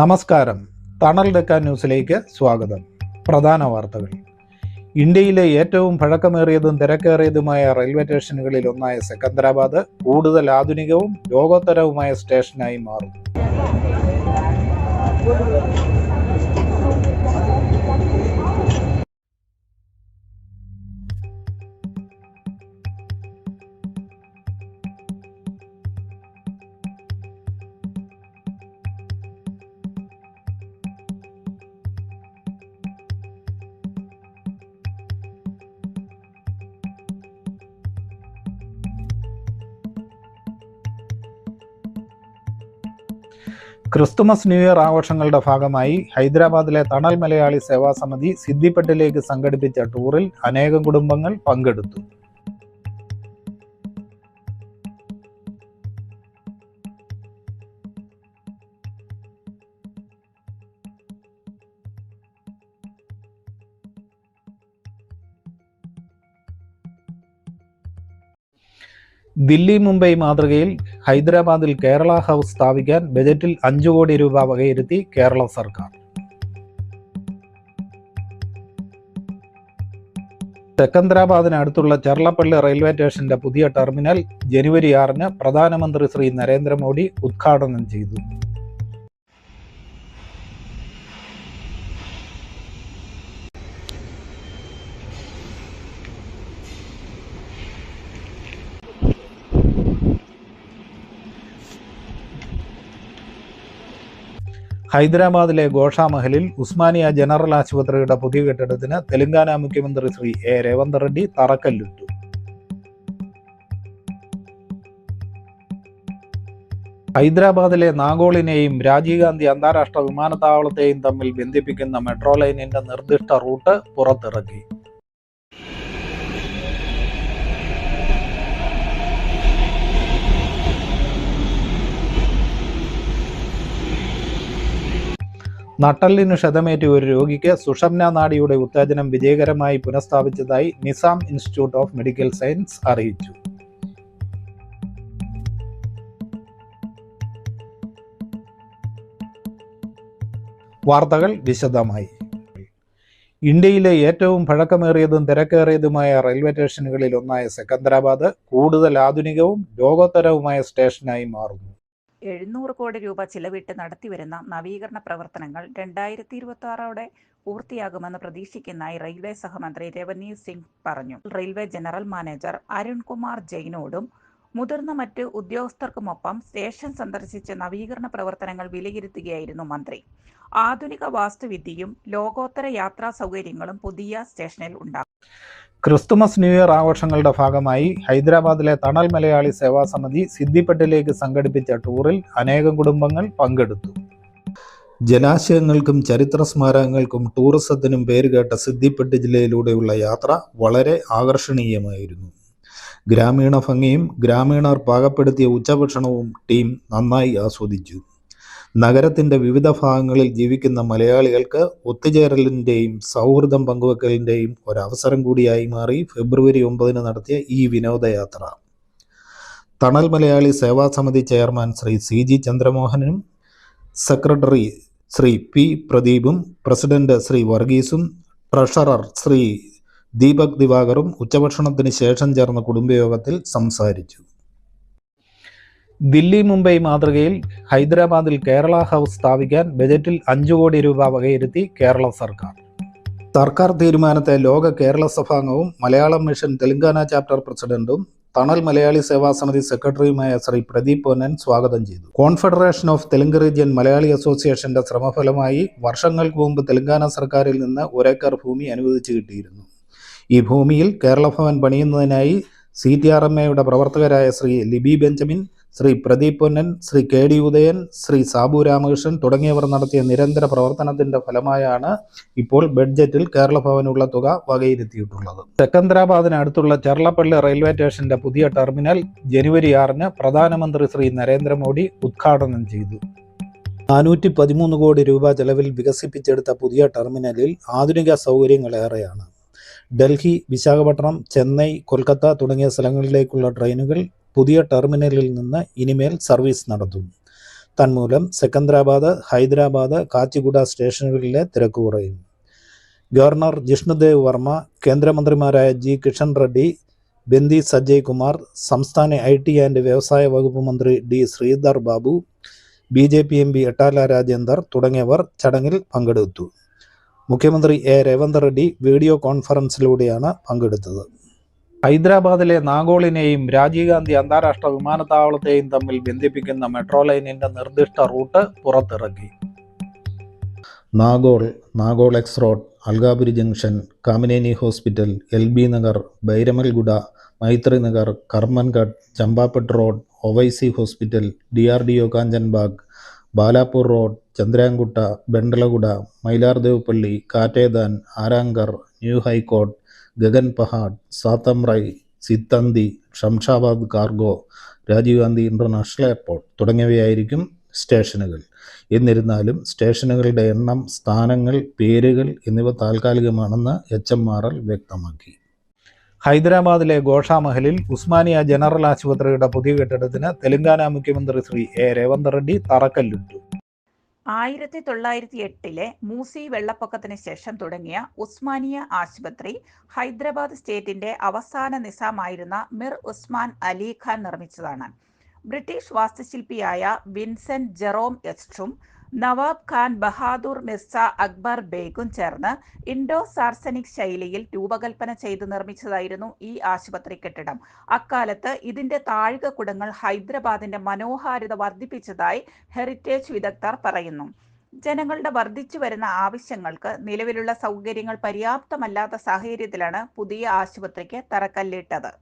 നമസ്കാരം. തണൽ ഡെക്കാൻ ന്യൂസിലേക്ക് സ്വാഗതം. പ്രധാന വാർത്തകൾ. ഇന്ത്യയിലെ ഏറ്റവും പഴക്കമേറിയതും തിരക്കേറിയതുമായ റെയിൽവേ സ്റ്റേഷനുകളിൽ ഒന്നായ സെക്കന്ദരാബാദ് കൂടുതൽ ആധുനികവും ലോകോത്തരവുമായ സ്റ്റേഷനായി മാറുന്നു. ക്രിസ്തുമസ് ന്യൂ ഇയർ ആഘോഷങ്ങളുടെ ഭാഗമായി ഹൈദരാബാദിലെ തണൽ മലയാളി സേവാ സമിതി സിദ്ദിപ്പട്ടിലേക്ക് സംഘടിപ്പിച്ച ടൂറിൽ അനേകം കുടുംബങ്ങൾ പങ്കെടുത്തു. ദില്ലി മുംബൈ മാതൃകയിൽ ഹൈദരാബാദിൽ കേരള ഹൗസ് സ്ഥാപിക്കാൻ ബജറ്റിൽ 5 കോടി രൂപ വകയിരുത്തി കേരള സർക്കാർ. സെക്കന്ദരാബാദിനടുത്തുള്ള ചെർളപ്പള്ളി റെയിൽവേ സ്റ്റേഷന്റെ പുതിയ ടെർമിനൽ ജനുവരി 6-ന് പ്രധാനമന്ത്രി ശ്രീ നരേന്ദ്രമോദി ഉദ്ഘാടനം ചെയ്തു. ഹൈദരാബാദിലെ ഗോഷാമഹലിൽ ഉസ്മാനിയ ജനറൽ ആശുപത്രിയുടെ പുതിയ കെട്ടിടത്തിന് തെലങ്കാന മുഖ്യമന്ത്രി ശ്രീ എ രേവന്ത് റെഡ്ഡി തറക്കല്ലിട്ടു. ഹൈദരാബാദിലെ നാഗോളിനെയും രാജീവ് ഗാന്ധി അന്താരാഷ്ട്ര വിമാനത്താവളത്തെയും തമ്മിൽ ബന്ധിപ്പിക്കുന്ന മെട്രോ ലൈനിന്റെ നിർദ്ദിഷ്ട റൂട്ട് പുറത്തിറക്കി. നട്ടെല്ലിനു ക്ഷതമേറ്റ ഒരു രോഗിക്ക് സുഷുമ്നാ നാഡിയുടെ ഉത്തേജനം വിജയകരമായി പുനഃസ്ഥാപിച്ചതായി Nizam institute of medical science അറിയിച്ചു. വാർത്തകൾ വിശദമായി. ഇന്ത്യയിലെ ഏറ്റവും പഴക്കമേറിയതും തിരക്കേറിയതുമായ റെയിൽവേ സ്റ്റേഷനുകളിൽ ഒന്നായ സെക്കന്ദരാബാദ് കൂടുതൽ ആധുനികവും ലോകോത്തരവുമായ സ്റ്റേഷനായി മാറുന്നു. 700 കോടി രൂപ ചിലവിട്ട് നടത്തിവരുന്ന നവീകരണ പ്രവർത്തനങ്ങൾ 2026 പൂർത്തിയാകുമെന്ന് പ്രതീക്ഷിക്കുന്നതായി റെയിൽവേ സഹമന്ത്രി രവനീത് സിംഗ് പറഞ്ഞു. റെയിൽവേ ജനറൽ മാനേജർ അരുൺകുമാർ ജെയിനോടും മുതിർന്ന മറ്റ് ഉദ്യോഗസ്ഥർക്കുമൊപ്പം സ്റ്റേഷൻ സന്ദർശിച്ച് നവീകരണ പ്രവർത്തനങ്ങൾ വിലയിരുത്തുകയായിരുന്നു മന്ത്രി. ആധുനിക വാസ്തുവിദ്യയും ലോകോത്തര യാത്രാ സൗകര്യങ്ങളും പുതിയ സ്റ്റേഷനിൽ ഉണ്ടാകും. ക്രിസ്തുമസ് ന്യൂ ഇയർ ആഘോഷങ്ങളുടെ ഭാഗമായി ഹൈദരാബാദിലെ തണൽ മലയാളി സേവാ സമിതി സിദ്ദിപ്പട്ടിലേക്ക് സംഘടിപ്പിച്ച ടൂറിൽ അനേകം കുടുംബങ്ങൾ പങ്കെടുത്തു. ജലാശയങ്ങൾക്കും ചരിത്ര സ്മാരകങ്ങൾക്കും ടൂറിസത്തിനും പേരുകേട്ട സിദ്ദിപ്പട്ടി ജില്ലയിലൂടെയുള്ള യാത്ര വളരെ ആകർഷണീയമായിരുന്നു. ഗ്രാമീണ ഭംഗിയും ഗ്രാമീണർ പാകപ്പെടുത്തിയ ഉച്ചഭക്ഷണവും ടീം നന്നായി ആസ്വദിച്ചു. നഗരത്തിൻ്റെ വിവിധ ഭാഗങ്ങളിൽ ജീവിക്കുന്ന മലയാളികൾക്ക് ഒത്തുചേരലിൻ്റെയും സൗഹൃദം പങ്കുവെക്കലിൻ്റെയും ഒരവസരം കൂടിയായി മാറി ഫെബ്രുവരി 9-ന് നടത്തിയ ഈ വിനോദയാത്ര. തണൽ മലയാളി സേവാ സമിതി ചെയർമാൻ ശ്രീ CG ചന്ദ്രമോഹനും സെക്രട്ടറി ശ്രീ P പ്രദീപും പ്രസിഡന്റ് ശ്രീ വർഗീസും ട്രഷറർ ശ്രീ ദീപക് ദിവാകറും ഉച്ചഭക്ഷണത്തിന് ശേഷം ചേർന്ന കുടുംബയോഗത്തിൽ സംസാരിച്ചു. ദില്ലി മുംബൈ മാതൃകയിൽ ഹൈദരാബാദിൽ കേരള ഹൗസ് സ്ഥാപിക്കാൻ ബജറ്റിൽ 5 കോടി രൂപ വകയിരുത്തി കേരള സർക്കാർ. സർക്കാർ തീരുമാനത്തെ ലോക കേരള സഭാംഗവും മലയാളം മിഷൻ തെലങ്കാന ചാപ്റ്റർ പ്രസിഡന്റും തണൽ മലയാളി സേവാ സമിതി സെക്രട്ടറിയുമായ ശ്രീ പ്രദീപ് പൊന്നൻ സ്വാഗതം ചെയ്തു. Confederation of Telugu region Malayali അസോസിയേഷന്റെ ശ്രമഫലമായി വർഷങ്ങൾക്ക് മുമ്പ് തെലങ്കാന സർക്കാരിൽ നിന്ന് 1 ഏക്കർ ഭൂമി അനുവദിച്ചു കിട്ടിയിരുന്നു. ഈ ഭൂമിയിൽ കേരള ഭവൻ പണിയുന്നതിനായി CTRMAയുടെ പ്രവർത്തകരായ ശ്രീ ലിബി ബെഞ്ചമിൻ, ശ്രീ പ്രദീപ് പൊന്നൻ, ശ്രീ KD ഉദയൻ, ശ്രീ സാബു രാമകൃഷ്ണൻ തുടങ്ങിയവർ നടത്തിയ നിരന്തര പ്രവർത്തനത്തിന്റെ ഫലമായാണ് ഇപ്പോൾ ബഡ്ജറ്റിൽ കേരള ഭവനുള്ള തുക വകയിരുത്തിയിട്ടുള്ളത്. സെക്കന്ദരാബാദിനടുത്തുള്ള ചെർളപ്പള്ളി റെയിൽവേ സ്റ്റേഷന്റെ പുതിയ ടെർമിനൽ ജനുവരി 6-ന് പ്രധാനമന്ത്രി ശ്രീ നരേന്ദ്രമോദി ഉദ്ഘാടനം ചെയ്തു. 413 കോടി രൂപ ചെലവിൽ വികസിപ്പിച്ചെടുത്ത പുതിയ ടെർമിനലിൽ ആധുനിക സൗകര്യങ്ങളേറെയാണ്. ഡൽഹി, വിശാഖപട്ടണം, ചെന്നൈ, കൊൽക്കത്ത തുടങ്ങിയ സ്ഥലങ്ങളിലേക്കുള്ള ട്രെയിനുകൾ പുതിയ ടെർമിനലിൽ നിന്ന് ഇനിമേൽ സർവീസ് നടത്തും. തന്മൂലം സെക്കന്ദരാബാദ്, ഹൈദരാബാദ്, കാച്ചിഗുഡ സ്റ്റേഷനുകളിലെ തിരക്ക് കുറയും. ഗവർണർ ജിഷ്ണുദേവ് വർമ്മ, കേന്ദ്രമന്ത്രിമാരായ ജി കിഷൻ റെഡ്ഡി, ബന്ദി സഞ്ജയ് കുമാർ, സംസ്ഥാന IT ആൻഡ് വ്യവസായ വകുപ്പ് മന്ത്രി D Sridhar Babu, BJP MP എട്ടാല Rajendar തുടങ്ങിയവർ ചടങ്ങിൽ പങ്കെടുത്തു. മുഖ്യമന്ത്രി രേവന്ത് റെഡ്ഡി വീഡിയോ കോൺഫറൻസിലൂടെയാണ് പങ്കെടുത്തത്. ഹൈദരാബാദിലെ നാഗോളിനെയും രാജീവ് ഗാന്ധി അന്താരാഷ്ട്ര വിമാനത്താവളത്തെയും തമ്മിൽ ബന്ധിപ്പിക്കുന്ന മെട്രോ ലൈനിന്റെ നിർദ്ദിഷ്ട റൂട്ട് പുറത്തിറക്കി. Nagole X road, Alkapuri junction, Kamineni hospital, LB Nagar, Bairamalguda, Maitri Nagar, Karmanghat, Champapet road, Owaisi hospital, DRDO Kanchanbagh, Balapur road, Chandrayangutta, Bandlaguda, Mailardev pally, Katedan, Aramghar, new high court, Gagan Pahad, Satamrai, Siddhanti, Shamshabad cargo, Rajiv Gandhi international airport തുടങ്ങിയവയായിരിക്കും സ്റ്റേഷനുകൾ. എന്നിരുന്നാലും സ്റ്റേഷനുകളുടെ എണ്ണം, സ്ഥാനങ്ങൾ, പേരുകൾ എന്നിവ താൽക്കാലികമാണെന്ന് HMRL വ്യക്തമാക്കി. ഹൈദരാബാദിലെ ഗോഷാമഹലിൽ ഉസ്മാനിയ ജനറൽ ആശുപത്രിയുടെ പുതിയ കെട്ടിടത്തിന് തെലങ്കാന മുഖ്യമന്ത്രി ശ്രീ രേവന്ത് റെഡ്ഡി തറക്കല്ലിട്ടു. 1908 മൂസി വെള്ളപ്പൊക്കത്തിന് ശേഷം തുടങ്ങിയ ഉസ്മാനിയ ആശുപത്രി ഹൈദരാബാദ് സ്റ്റേറ്റിന്റെ അവസാന നിസാമായിരുന്ന മിർ ഉസ്മാൻ അലി ഖാൻ നിർമ്മിച്ചതാണ്. ബ്രിട്ടീഷ് വാസ്തുശില്പിയായ വിൻസെന്റ് ജെറോം എസ്റ്റും നവാബ് ഖാൻ ബഹാദൂർ മിർസ അക്ബർ ബേഗും ചേർന്ന് ഇൻഡോ സാർസനിക് ശൈലിയിൽ രൂപകൽപ്പന ചെയ്ത് നിർമ്മിച്ചതായിരുന്നു ഈ ആശുപത്രി കെട്ടിടം. അക്കാലത്ത് ഇതിന്റെ താഴികക്കുടങ്ങൾ ഹൈദരാബാദിന്റെ മനോഹാരിത വർദ്ധിപ്പിച്ചതായി ഹെറിറ്റേജ് വിദഗ്ധർ പറയുന്നു. ജനങ്ങളുടെ വർദ്ധിച്ചു വരുന്ന ആവശ്യങ്ങൾക്ക് നിലവിലുള്ള സൗകര്യങ്ങൾ പര്യാപ്തമല്ലാത്ത സാഹചര്യത്തിലാണ് പുതിയ ആശുപത്രിക്ക് തറക്കല്ലിട്ടത്.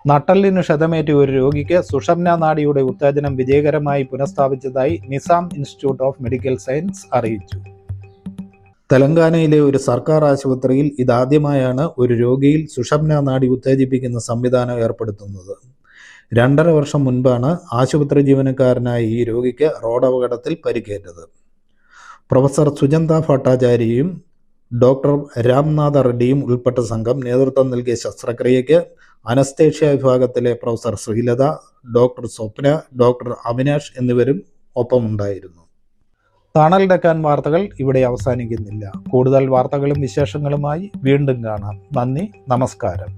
നട്ടെല്ലിന് ക്ഷതമേറ്റ ഒരു രോഗിക്ക് സുഷുമ്ന നാഡിയുടെ ഉത്തേജനം വിജയകരമായി പുനഃസ്ഥാപിച്ചതായി Nizam institute of medical science അറിയിച്ചു. തെലങ്കാനയിലെ ഒരു സർക്കാർ ആശുപത്രിയിൽ ഇതാദ്യമായാണ് ഒരു രോഗിയിൽ സുഷുമ്ന നാഡി ഉത്തേജിപ്പിക്കുന്ന സംവിധാനം ഏർപ്പെടുത്തുന്നത്. 2.5 വർഷം മുൻപാണ് ആശുപത്രി ജീവനക്കാരനായ ഈ രോഗിക്ക് റോഡപകടത്തിൽ പരിക്കേറ്റത്. പ്രൊഫസർ സുജന്ത ഭട്ടാചാര്യയും ഡോക്ടർ രാംനാഥ റെഡ്ഡിയും ഉൾപ്പെട്ട സംഘം നേതൃത്വം നൽകിയ ശസ്ത്രക്രിയയ്ക്ക് അനസ്തേഷ്യ വിഭാഗത്തിലെ പ്രൊഫസർ ശ്രീലത, ഡോക്ടർ സ്വപ്ന, ഡോക്ടർ അവിനാഷ് എന്നിവരും ഒപ്പമുണ്ടായിരുന്നു. തണൽ ഡെക്കാൻ വാർത്തകൾ ഇവിടെ അവസാനിക്കുന്നില്ല. കൂടുതൽ വാർത്തകളും വിശേഷങ്ങളുമായി വീണ്ടും കാണാം. നന്ദി, നമസ്കാരം.